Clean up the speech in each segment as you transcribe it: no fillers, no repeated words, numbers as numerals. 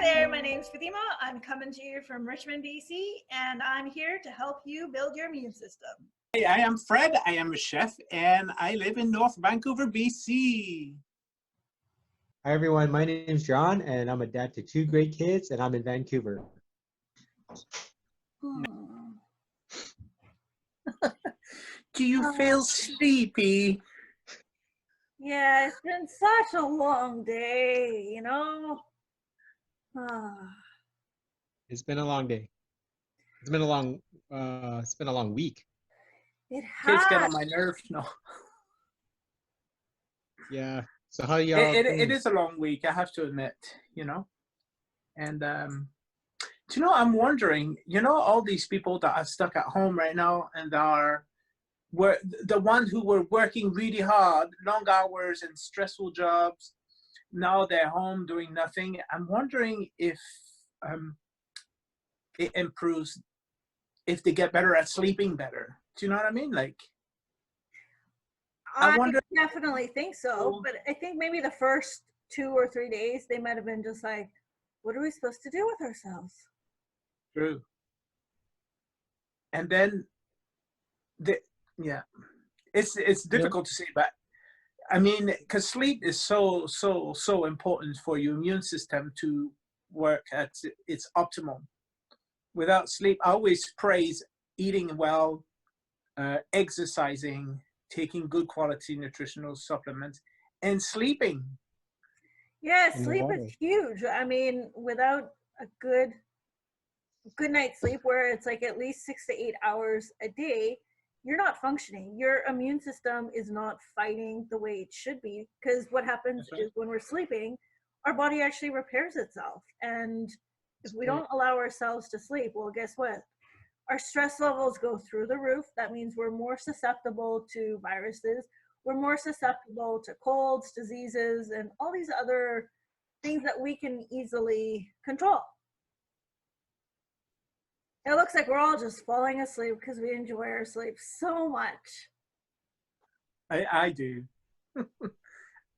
Hi there, my name's Fatima. I'm coming to you from Richmond, BC, and I'm here to help you build your immune system. Hey, I am Fred. I am a chef, and I live in North Vancouver, BC. Hi everyone, my name is John, and I'm a dad to 2 great kids, and I'm in Vancouver. Do you feel sleepy? Yeah, it's been such a long day, you know? It's been a long day. It's been a long week. It Kids get on has. my nerves. No, Yeah. So how y'all it is a long week, I have to admit, you know. And do you know, I'm wondering, you know, all these people that are stuck at home right now and were the ones who were working really hard, long hours and stressful jobs, now they're home doing nothing. I'm wondering if it improves, if they get better at sleeping better. Do you know what I mean? Like, I definitely think so, but I think maybe the first 2 or 3 days they might have been just like, what are we supposed to do with ourselves? True. And then it's difficult to say, but I mean, because sleep is so important for your immune system to work at its optimum. Without sleep, I always praise eating well, exercising, taking good quality nutritional supplements, and sleeping. Yeah, sleep is huge. I mean, without a good night's sleep, where it's like at least 6 to 8 hours a day, you're not functioning. Your immune system is not fighting the way it should be, because what happens is when we're sleeping, our body actually repairs itself. And if we don't allow ourselves to sleep, well, guess what? Our stress levels go through the roof. That means we're more susceptible to viruses. We're more susceptible to colds, diseases, and all these other things that we can easily control. It looks like we're all just falling asleep because we enjoy our sleep so much. I do.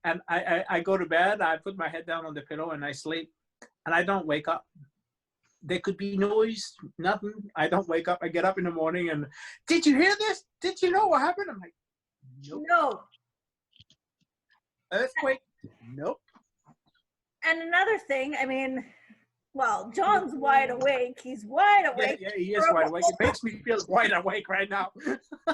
And I go to bed, I put my head down on the pillow and I sleep, and I don't wake up. There could be noise, nothing. I don't wake up. I get up in the morning and, did you hear this? Did you know what happened? I'm like, nope. No. Earthquake? Nope. And another thing, I mean, well, John's wide awake. He's wide awake. Yeah, he is wide awake. It makes me feel wide awake right now. But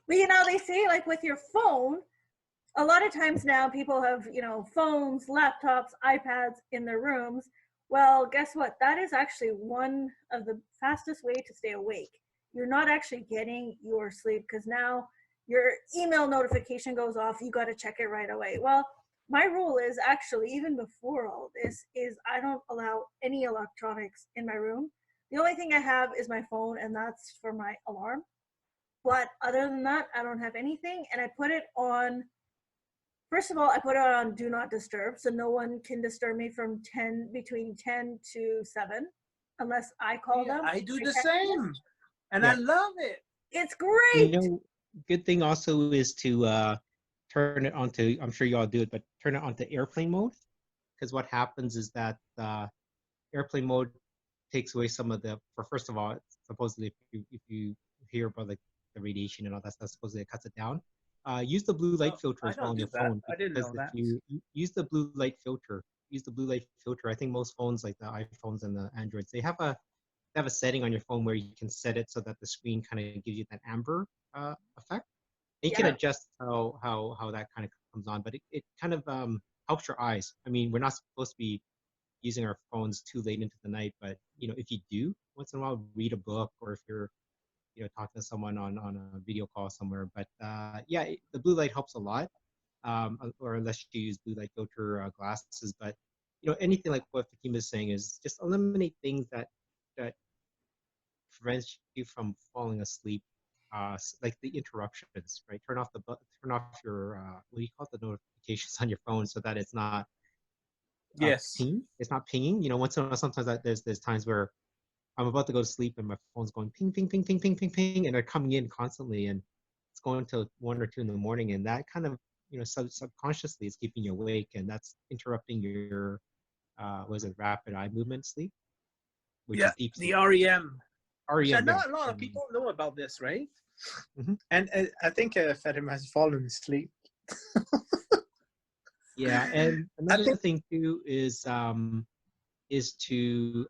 you know, they say like with your phone, a lot of times now people have, you know, phones, laptops, iPads in their rooms. Well, guess what? That is actually one of the fastest way to stay awake. You're not actually getting your sleep because now your email notification goes off. You got to check it right away. Well, my rule is actually, even before all this, is I don't allow any electronics in my room. The only thing I have is my phone, and that's for my alarm. But other than that, I don't have anything. And I put it on, first of all, I put it on do not disturb, so no one can disturb me from between 10 to 7, unless I call them. I do the same, and I love it. It's great. You know, good thing also is to turn it onto, I'm sure you all do it, but turn it onto airplane mode, because what happens is that airplane mode takes away some of the, first of all, supposedly if you hear about like the radiation and all that stuff, supposedly it cuts it down. Use the blue light filter as well on your phone. I didn't know that. If you use the blue light filter, I think most phones like the iPhones and the Androids, they have a setting on your phone where you can set it so that the screen kind of gives you that amber effect. And you can adjust how that kind of comes on, but it kind of helps your eyes. I mean, we're not supposed to be using our phones too late into the night, but you know, if you do once in a while, read a book, or if you're talking to someone on a video call somewhere. But the blue light helps a lot, or unless you use blue light filter glasses. But anything like what Fatima is saying is just eliminate things that prevents you from falling asleep, like the interruptions, right? Turn off your what do you call it, the notifications on your phone, so that it's not pinging. It's not pinging. Once in a while, sometimes there's times where I'm about to go to sleep and my phone's going ping, ping, ping, ping, ping, ping, ping, and they're coming in constantly, and it's going till 1 or 2 in the morning, and that kind of subconsciously it's keeping you awake, and that's interrupting your was it rapid eye movement sleep, which Yeah, is deep the sleep. REM. So REM, yeah. not a lot of people know about this, right? Mhm. And I think Fatima has fallen asleep. Yeah, and I another think thing too is to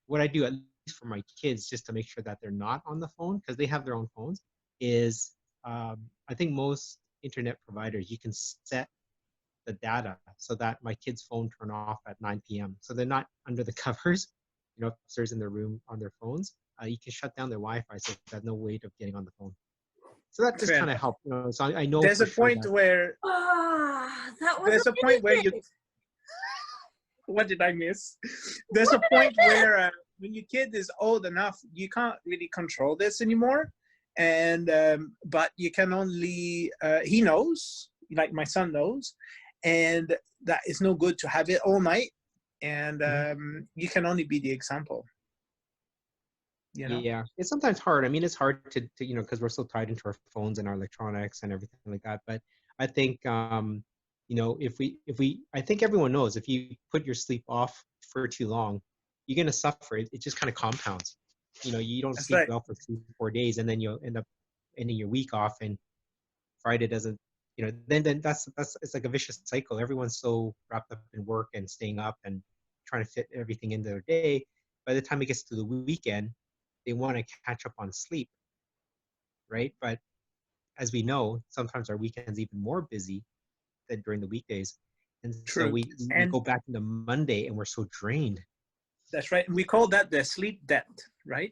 what I do, at least for my kids, just to make sure that they're not on the phone because they have their own phones, is I think most internet providers you can set the data so that my kids' phone turn off at 9 p.m. So they're not under the covers, upstairs in their room on their phones. You can shut down their Wi-Fi so there's no weight of getting on the phone. So that just fair kind of enough. helped, So I know There's for a sure point that. where That was there's a point where you amazing. what did I miss? There's a point where when your kid is old enough, you can't really control this anymore. And but you can only he knows, like my son knows, and that it's no good to have it all night. And Mhm. you can only be the example. Yeah, it's sometimes hard. I mean, it's hard to because we're so tied into our phones and our electronics and everything like that. But I think, if we, I think everyone knows if you put your sleep off for too long, you're gonna suffer. It just kind of compounds. You don't That's sleep right. well for 3 4 days, and then you'll end up ending your week off, and Friday doesn't. Then that's it's like a vicious cycle. Everyone's so wrapped up in work and staying up and trying to fit everything into their day. By the time it gets to the weekend, they want to catch up on sleep, right? But as we know, sometimes our weekends even more busy than during the weekdays, and so True. we And go back into Monday and we're so drained. that's right. We call that the sleep debt, right?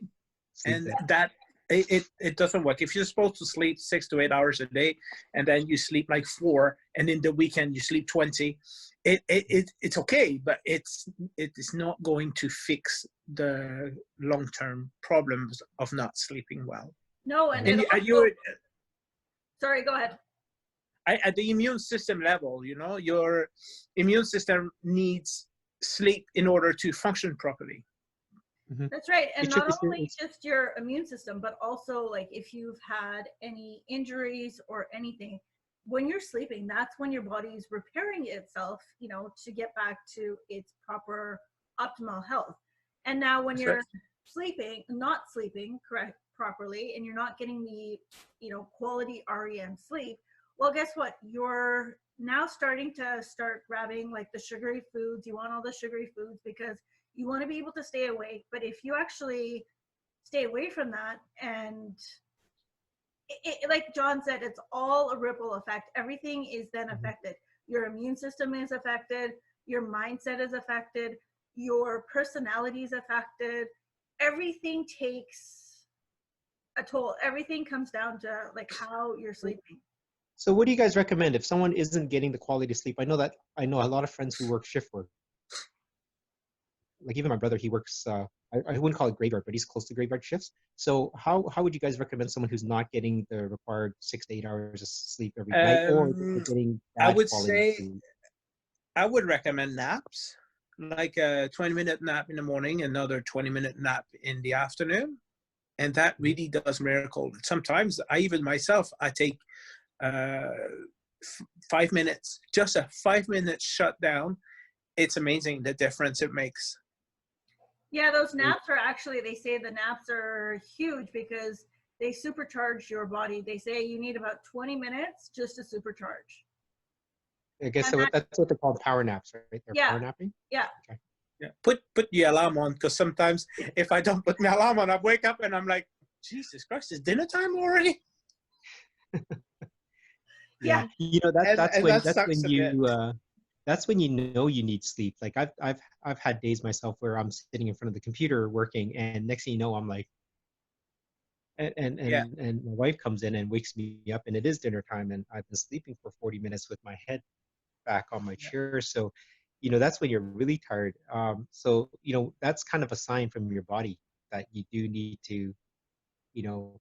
Sleep And that. that it doesn't work. If you're supposed to sleep 6 to 8 hours a day, and then you sleep like 4, and in the weekend you sleep 20, it's okay, but it is not going to fix the long-term problems of not sleeping well. No, and it And also, sorry, go ahead. at the immune system level, your immune system needs sleep in order to function properly. Mm-hmm. That's right. And It's true. not only just your immune system, but also like if you've had any injuries or anything, when you're sleeping, that's when your body is repairing itself, to get back to its proper optimal health. And now when That's you're right. not sleeping correct properly, and you're not getting the, quality REM sleep, well, guess what? You're now starting to grabbing like the sugary foods. You want all the sugary foods because you want to be able to stay awake. But if you actually stay away from that, and like John said, it's all a ripple effect. Everything is then affected. Your immune system is affected, your mindset is affected, your personality is affected. Everything takes a toll. Everything comes down to like how you're sleeping. So what do you guys recommend if someone isn't getting the quality sleep? I know a lot of friends who work shift work. Like even my brother, he works. I wouldn't call it graveyard, but he's close to graveyard shifts. So how would you guys recommend someone who's not getting the required 6 to 8 hours of sleep every night, or they're getting I bad would quality say sleep? I would recommend naps, like a 20-minute nap in the morning, another 20-minute nap in the afternoon, and that really does miracle. Sometimes I even myself, I take uh, 5 minutes, just a 5 minute shutdown. It's amazing the difference it makes. Yeah, those naps are actually, they say the naps are huge because they supercharge your body. They say you need about 20 minutes just to supercharge. I guess And that's what they're called, power naps, right? They're yeah, power napping. yeah. Okay. Yeah, put the alarm on, because sometimes if I don't put my alarm on, I wake up and I'm like, Jesus Christ, it's dinner time already. Yeah. That's And when that sucks a bit. that's when you know you need sleep. Like I've had days myself where I'm sitting in front of the computer working, and next thing you know, I'm like, Yeah, and my wife comes in and wakes me up, and it is dinner time, and I've been sleeping for 40 minutes with my head back on my yeah, chair. So, that's when you're really tired. So that's kind of a sign from your body that you do need to, you know,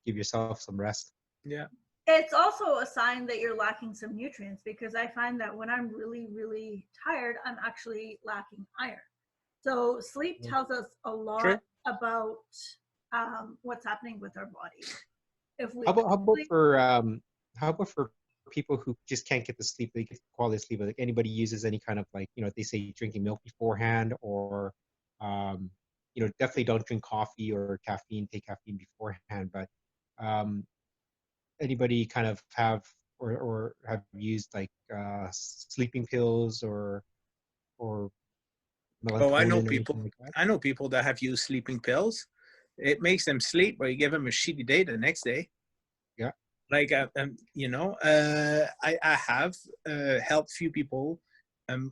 give yourself some rest. yeah. It's also a sign that you're lacking some nutrients, because I find that when I'm really, really tired, I'm actually lacking iron. So sleep tells us a lot True. about what's happening with our body. If we How about sleep, for people who just can't get the sleep, they get quality sleep. Like anybody uses any kind of like, they say drinking milk beforehand, or um, definitely don't drink coffee or caffeine, take caffeine beforehand. But um, anybody kind of have or have used like sleeping pills or Oh, I know melatonin or anything people. like that? I know people that have used sleeping pills. It makes them sleep, but you give them a shitty day the next day. Yeah. Like, I have helped few people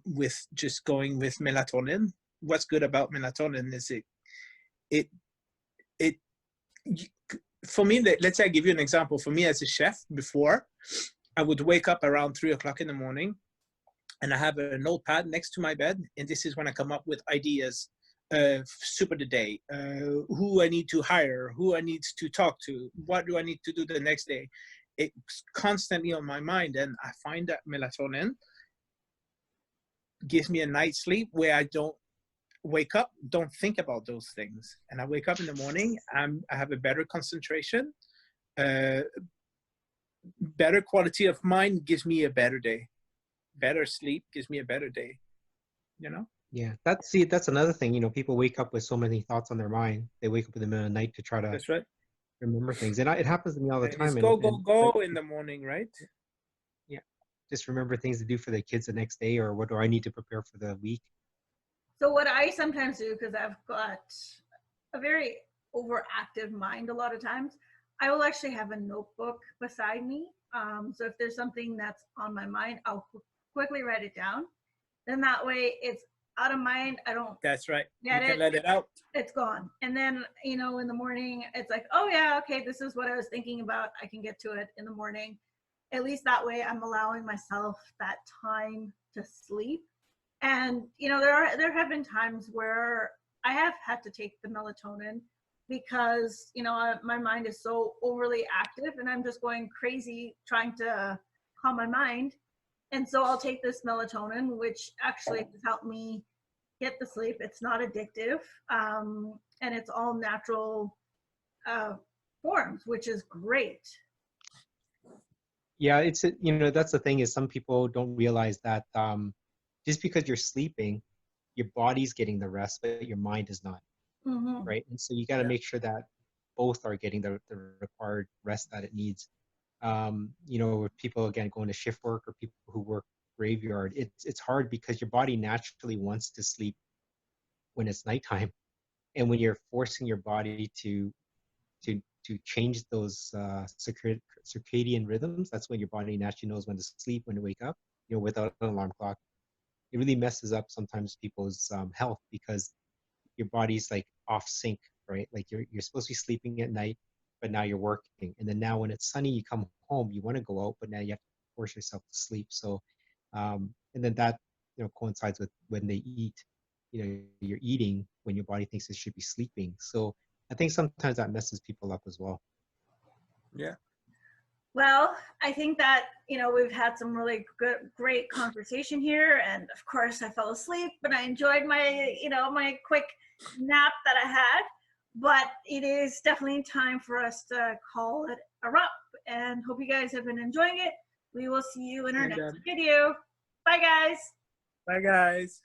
with just going with melatonin. What's good about melatonin is it it for me, that, let's say I give you an example. For me as a chef, before I would wake up around 3 o'clock in the morning, and I have a notepad next to my bed, and this is when I come up with ideas super the day, who I need to hire, who I need to talk to, what do I need to do the next day. It's constantly on my mind, and I find that melatonin gives me a night's sleep where I don't wake up, don't think about those things, and I wake up in the morning, I have a better concentration, uh, better quality of mind, gives me a better day. Better sleep gives me a better day, you know. Yeah, that's another thing. People wake up with so many thoughts on their mind. They wake up in the middle of the night to try to That's right. remember things, and it happens to me all the And it's time. go, And go, go in the morning, right? yeah, just remember things to do for the kids the next day, or what do I need to prepare for the week. So what I sometimes do, because I've got a very overactive mind a lot of times, I will actually have a notebook beside me. So if there's something that's on my mind, I'll quickly write it down. Then that way it's out of mind. I don't That's right. get You can it. let it out. It's gone. And then, in the morning, it's like, oh yeah, okay, this is what I was thinking about. I can get to it in the morning. At least that way I'm allowing myself that time to sleep. And there have been times where I have had to take the melatonin because my mind is so overly active and I'm just going crazy trying to calm my mind. And so I'll take this melatonin, which actually has helped me get the sleep. It's not addictive, and it's all natural forms, which is great. Yeah, that's the thing, is some people don't realize that just because you're sleeping, your body's getting the rest, but your mind is not, Mm-hmm. right? And so you got to Yeah. make sure that both are getting the required rest that it needs. With people again going to shift work, or people who work graveyard, it's hard because your body naturally wants to sleep when it's nighttime, and when you're forcing your body to change those circadian rhythms, that's when your body naturally knows when to sleep, when to wake up, without an alarm clock. It really messes up sometimes people's health, because your body's like off sync, right? Like you're supposed to be sleeping at night, but now you're working. And then now when it's sunny, you come home, you want to go out, but now you have to force yourself to sleep. So, and then that, coincides with when they eat, you're eating when your body thinks it should be sleeping. So I think sometimes that messes people up as well. Yeah. Well, I think that we've had some really great conversation here, and of course I fell asleep, but I enjoyed my my quick nap that I had. But it is definitely time for us to call it a wrap, and hope you guys have been enjoying it. We will see you in our And next video. Bye, guys. bye, guys.